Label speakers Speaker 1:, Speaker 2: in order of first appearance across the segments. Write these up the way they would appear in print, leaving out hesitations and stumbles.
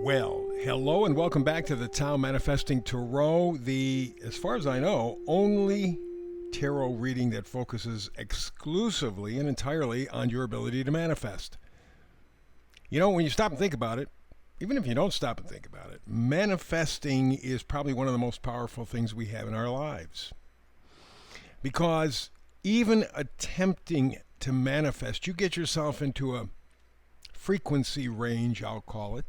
Speaker 1: Well, hello and welcome back to the Tao Manifesting Tarot, as far as I know, only tarot reading that focuses exclusively and entirely on your ability to manifest. You know, when you stop and think about it, even if you don't stop and think about it, manifesting is probably one of the most powerful things we have in our lives. Because even attempting to manifest, you get yourself into a frequency range, I'll call it,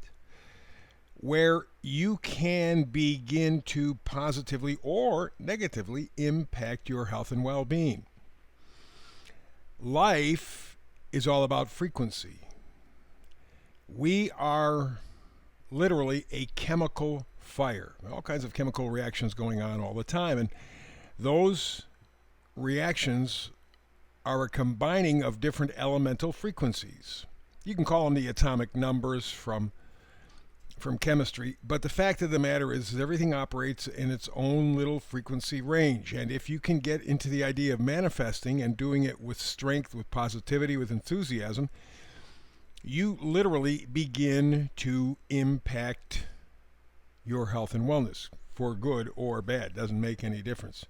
Speaker 1: where you can begin to positively or negatively impact your health and well-being. Life is all about frequency. We are literally a chemical fire. All kinds of chemical reactions going on all the time, and those reactions are a combining of different elemental frequencies. You can call them the atomic numbers from chemistry, but the fact of the matter is everything operates in its own little frequency range. And if you can get into the idea of manifesting and doing it with strength, with positivity, with enthusiasm, you literally begin to impact your health and wellness for good or bad. Doesn't make any difference.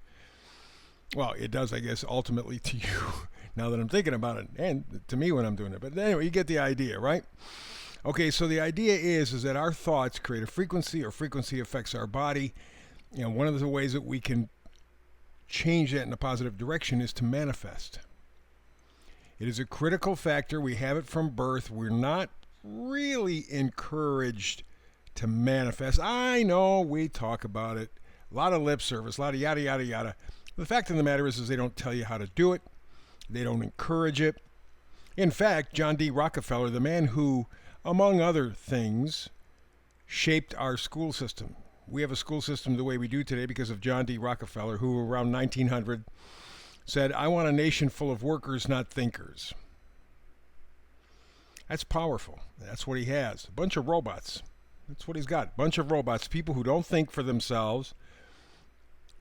Speaker 1: Well, it does, I guess, ultimately to you now that I'm thinking about it, and to me when I'm doing it. But anyway, you get the idea, right? Okay, so the idea is that our thoughts create a frequency, or frequency affects our body. You know, one of the ways that we can change that in a positive direction is to manifest. It is a critical factor. We have it from birth. We're not really encouraged to manifest. I know we talk about it. A lot of lip service, a lot of yada, yada, yada. The fact of the matter is they don't tell you how to do it. They don't encourage it. In fact, John D. Rockefeller, the man who, among other things, shaped our school system. We have a school system the way we do today because of John D. Rockefeller, who around 1900 said, "I want a nation full of workers, not thinkers." That's powerful. That's what he has. A bunch of robots. That's what he's got. A bunch of robots, people who don't think for themselves.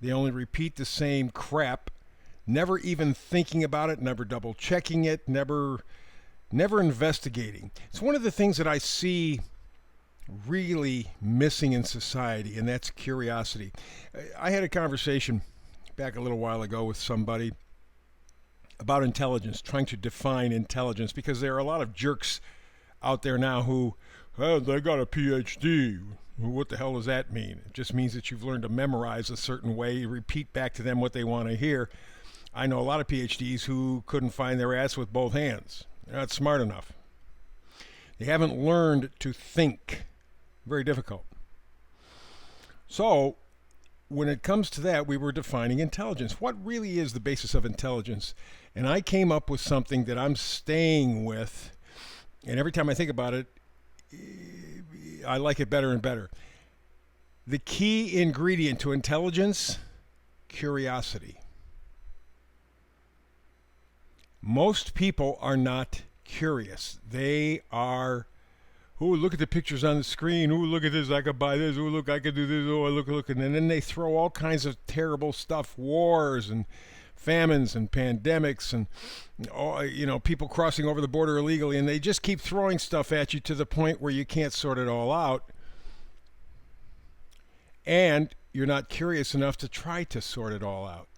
Speaker 1: They only repeat the same crap, never even thinking about it, never double checking it, never investigating. It's one of the things that I see really missing in society, and that's curiosity. I had a conversation back a little while ago with somebody about intelligence, trying to define intelligence, because there are a lot of jerks out there now who, oh, they got a PhD. What the hell does that mean? It just means that you've learned to memorize a certain way, repeat back to them what they want to hear. I know a lot of PhDs who couldn't find their ass with both hands. They're not smart enough. They haven't learned to think. Very difficult. So, when it comes to that, we were defining intelligence. What really is the basis of intelligence? And I came up with something that I'm staying with, and every time I think about it, I like it better and better. The key ingredient to intelligence: curiosity. Most people are not curious. They are, oh, look at the pictures on the screen. Oh, look at this. I could buy this. Oh, look, I could do this. Oh, look. And then they throw all kinds of terrible stuff, wars and famines and pandemics and, people crossing over the border illegally. And they just keep throwing stuff at you to the point where you can't sort it all out. And you're not curious enough to try to sort it all out.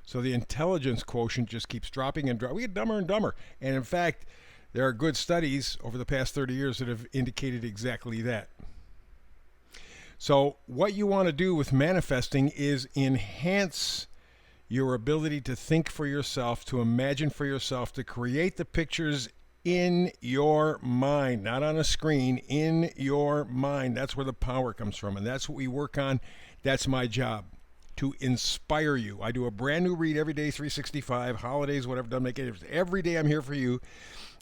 Speaker 1: So the intelligence quotient just keeps dropping and dropping. We get dumber and dumber. And in fact, there are good studies over the past 30 years that have indicated exactly that. So what you want to do with manifesting is enhance your ability to think for yourself, to imagine for yourself, to create the pictures in your mind, not on a screen, in your mind. That's where the power comes from, and that's what we work on. That's my job, to inspire you. I do a brand new read every day, 365, holidays, whatever, doesn't make any difference. Every day I'm here for you.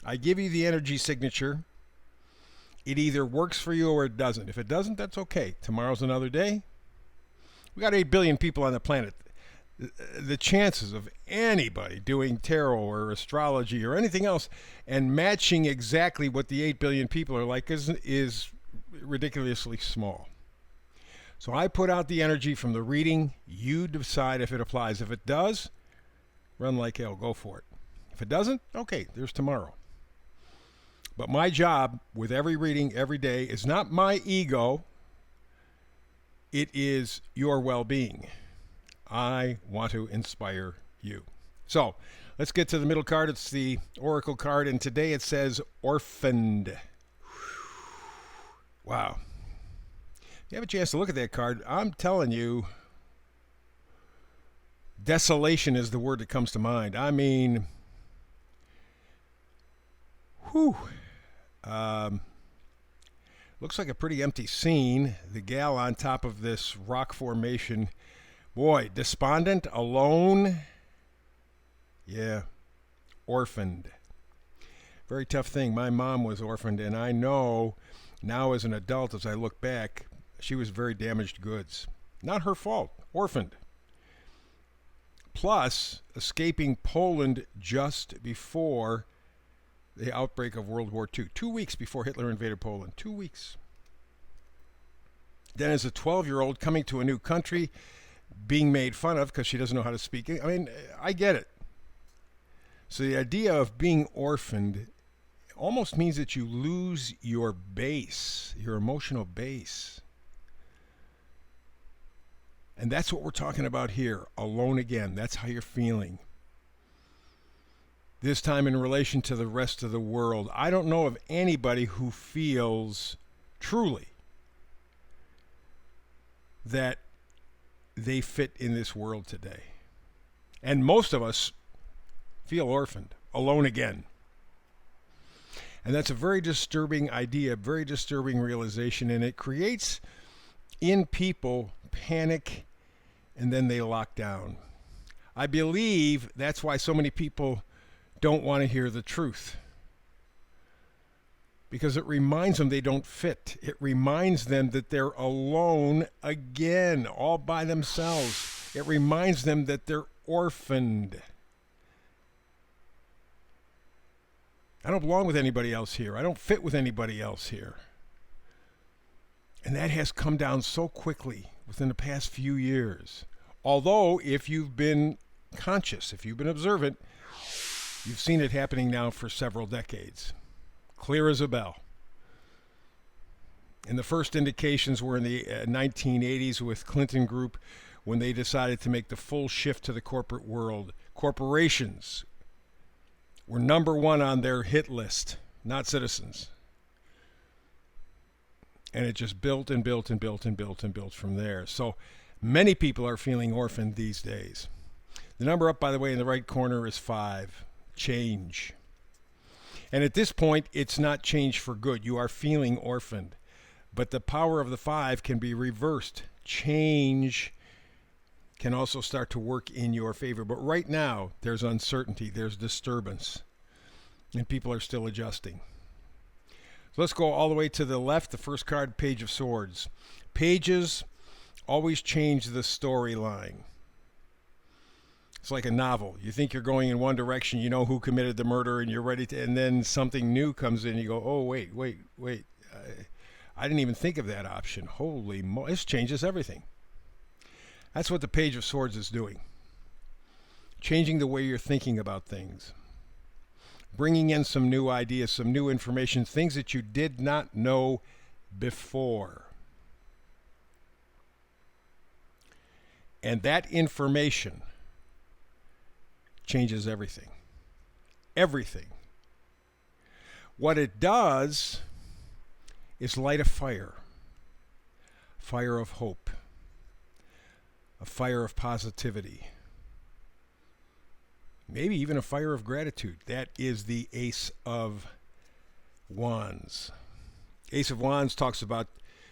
Speaker 1: I give you the energy signature. It either works for you or it doesn't. If it doesn't, that's okay. Tomorrow's another day. We got 8 billion people on the planet. The chances of anybody doing tarot or astrology or anything else and matching exactly what the 8 billion people are like is ridiculously small. So I put out the energy from the reading. You decide if it applies. If it does, run like hell. Go for it. If it doesn't, okay, there's tomorrow. But my job with every reading every day is not my ego, it is your well being. I want to inspire you. So let's get to the middle card. It's the Oracle card, and today it says orphaned. Wow. If you have a chance to look at that card, I'm telling you, desolation is the word that comes to mind. I mean, whew. Looks like a pretty empty scene. The gal on top of this rock formation. Boy, despondent, alone. Yeah, orphaned. Very tough thing. My mom was orphaned, and I know now as an adult, as I look back, she was very damaged goods. Not her fault. Orphaned. Plus, escaping Poland just before the outbreak of World War II. 2 weeks before Hitler invaded Poland. 2 weeks. Then as a 12-year-old coming to a new country, being made fun of because she doesn't know how to speak. I mean, I get it. So the idea of being orphaned almost means that you lose your base, your emotional base. And that's what we're talking about here. Alone again. That's how you're feeling. This time in relation to the rest of the world. I don't know of anybody who feels truly that they fit in this world today. And most of us feel orphaned, alone again. And that's a very disturbing idea, very disturbing realization, and it creates in people panic, and then they lock down. I believe that's why so many people don't want to hear the truth, because it reminds them they don't fit. It reminds them that they're alone again, all by themselves. It reminds them that they're orphaned. I don't belong with anybody else here. I don't fit with anybody else here. And that has come down so quickly within the past few years. Although, if you've been conscious, if you've been observant, you've seen it happening now for several decades. Clear as a bell. And the first indications were in the 1980s with Clinton Group, when they decided to make the full shift to the corporate world. Corporations were number one on their hit list, not citizens. And it just built and built and built and built and built from there. So many people are feeling orphaned these days. The number up, by the way, in the right corner is 5. Change. And at this point, it's not change for good. You are feeling orphaned. But the power of the 5 can be reversed. Change can also start to work in your favor. But right now, there's uncertainty, there's disturbance, and people are still adjusting. So let's go all the way to the left, the first card, Page of Swords. Pages always change the storyline. It's like a novel. You think you're going in one direction, you know who committed the murder, and you're ready to, and then something new comes in, you go, oh, wait. I didn't even think of that option. Holy moly, this changes everything. That's what the Page of Swords is doing. Changing the way you're thinking about things. Bringing in some new ideas, some new information, things that you did not know before. And that information changes everything. Everything. What it does is light a fire. Fire of hope. A fire of positivity. Maybe even a fire of gratitude. That is the Ace of Wands. Ace of Wands talks about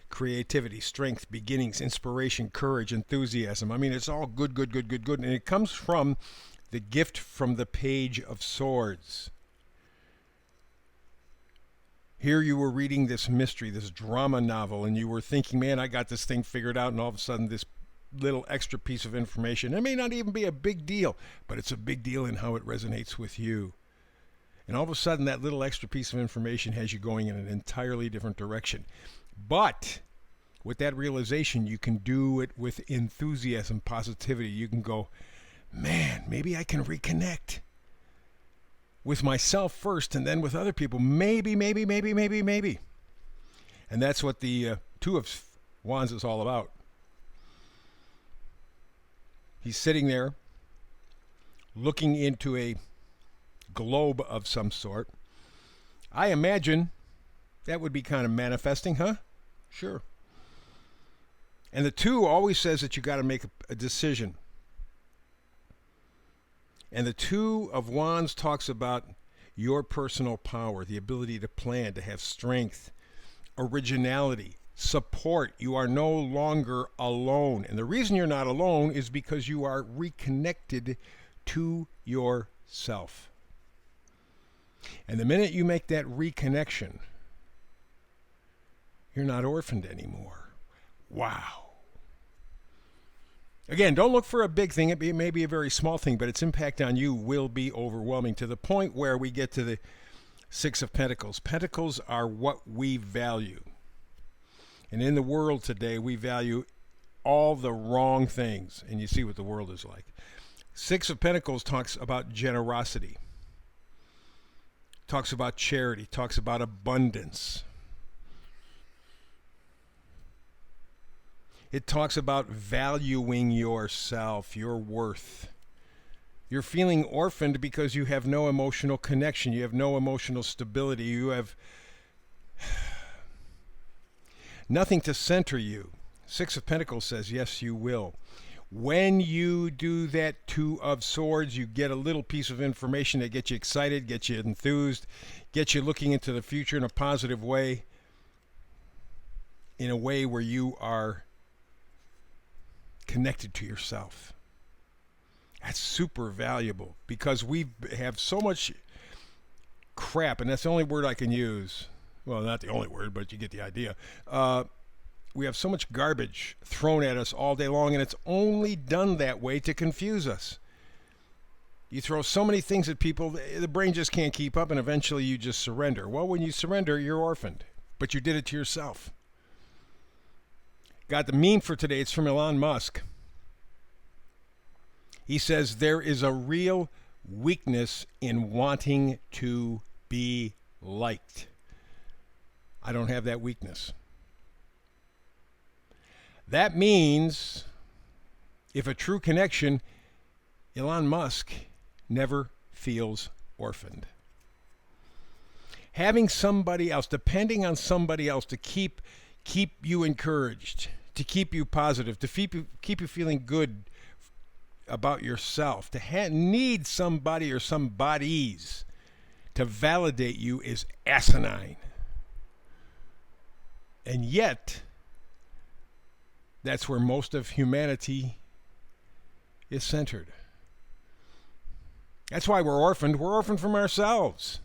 Speaker 1: creativity, strength, beginnings, inspiration, courage, enthusiasm. I mean, it's all good. And it comes from the gift from the Page of Swords. Here you were reading this mystery, this drama novel, and you were thinking, man, I got this thing figured out, and all of a sudden this little extra piece of information. It may not even be a big deal, but it's a big deal in how it resonates with you. And all of a sudden, that little extra piece of information has you going in an entirely different direction. But with that realization, you can do it with enthusiasm, positivity. You can go, man, maybe I can reconnect. with myself first and then with other people. Maybe, maybe, maybe, maybe, maybe. And that's what the Two of Wands is all about. He's sitting there looking into a globe of some sort. I imagine that would be kind of manifesting, huh? Sure. And the Two always says that you got to make a decision. And the Two of Wands talks about your personal power, the ability to plan, to have strength, originality, support. You are no longer alone. And the reason you're not alone is because you are reconnected to yourself. And the minute you make that reconnection, you're not orphaned anymore. Wow. Again, don't look for a big thing. It may be a very small thing, but its impact on you will be overwhelming to the point where we get to the Six of Pentacles. Pentacles are what we value. And in the world today, we value all the wrong things. And you see what the world is like. Six of Pentacles talks about generosity. Talks about charity. Talks about abundance. It talks about valuing yourself, your worth. You're feeling orphaned because you have no emotional connection. You have no emotional stability. You have nothing to center you. Six of Pentacles says, yes, you will. When you do that Two of Swords, you get a little piece of information that gets you excited, gets you enthused, gets you looking into the future in a positive way, in a way where you are connected to yourself. That's super valuable because we have so much crap, and that's the only word I can use. Well, not the only word, but you get the idea. We have so much garbage thrown at us all day long, and it's only done that way to confuse us. You throw so many things at people, the brain just can't keep up, and eventually you just surrender. Well, when you surrender, you're orphaned, but you did it to yourself. Got the meme for today. It's from Elon Musk. He says there is a real weakness in wanting to be liked. I don't have that weakness. That means if a true connection, Elon Musk never feels orphaned. Having somebody else, depending on somebody else to keep you encouraged, to keep you positive, to keep you feeling good about yourself, to need somebody or some bodies to validate you is asinine. And yet, that's where most of humanity is centered. That's why we're orphaned. We're orphaned from ourselves.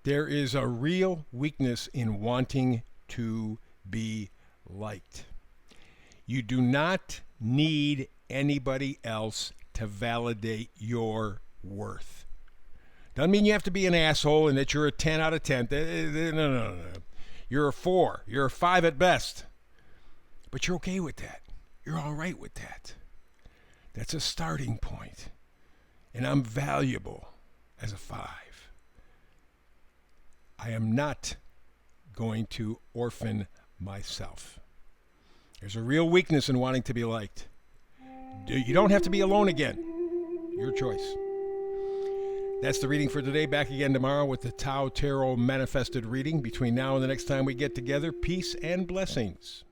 Speaker 1: There is a real weakness in wanting to be liked. You do not need anybody else to validate your worth. Doesn't mean you have to be an asshole and that you're a 10 out of 10. No. You're a 4. You're a 5 at best. But you're okay with that. You're all right with that. That's a starting point. And I'm valuable as a 5. I am not going to orphan myself. There's a real weakness in wanting to be liked. You don't have to be alone again. Your choice. That's the reading for today. Back again tomorrow with the Tao Tarot Manifested reading. Between now and the next time we get together, peace and blessings.